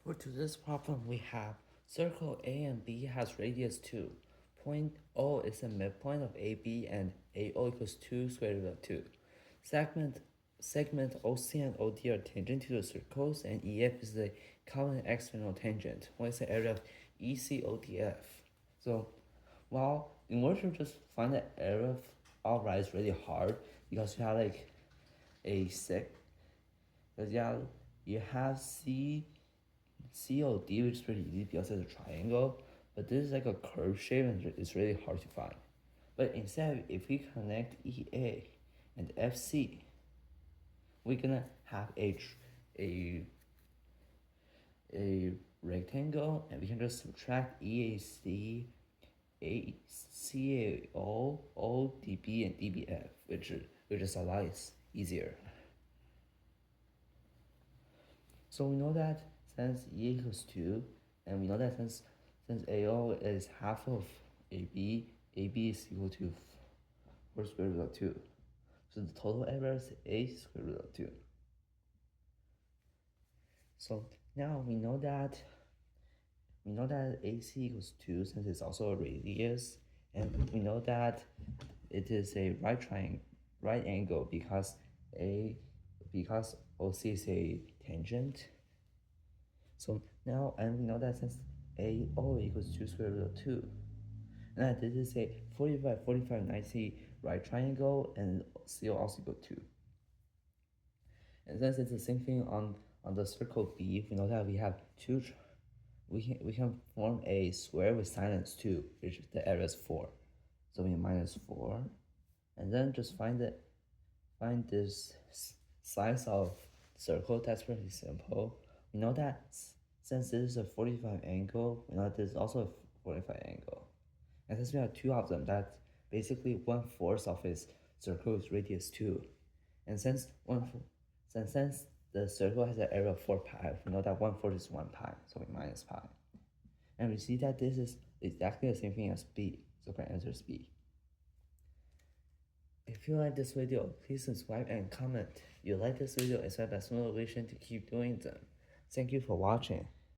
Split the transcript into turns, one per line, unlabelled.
For today's problem, we have circle A and B has radius 2. Point O is the midpoint of AB and AO equals 2 square root of 2. Segment OC and OD are tangent to the circles, and EF is the common external tangent. What is the area of ECODF? So, well, in order to just find the area of outright is really hard because you have like a sec, because you have COD, which is pretty easy because it's a triangle, but this is like a curve shape and it's really hard to find. But instead, if we connect EA and FC, we're gonna have a rectangle, and we can just subtract EAC, CAO, ODB, and DBF, which is a lot easier. So we know that since E equals 2, and we know that since AO is half of AB, AB is equal to 4 square root of 2. So the total area is 8 square root of 2. So now we know that AC equals 2 since it's also a radius, and we know that it is a right angle because OC is a tangent. So now, and we know that since AO equals 2 square root of 2, and that this is a 45, 45, 90 right triangle, and CO also equal 2. And since it's the same thing on the circle B, we know that we have we can form a square with sinus 2, which the area is 4. So we minus 4, and then just find this size of circle. That's pretty simple. We know that since this is a 45 angle, we know that this is also a 45 angle. And since we have two of them, that's basically 1/4 of its circle is radius 2. And since the circle has an area of 4 pi, we know that 1/4 is 1 pi, so we minus pi. And we see that this is exactly the same thing as B, so our answer is B. If you like this video, please subscribe and comment. If you like this video, it's my best motivation to keep doing them. Thank you for watching.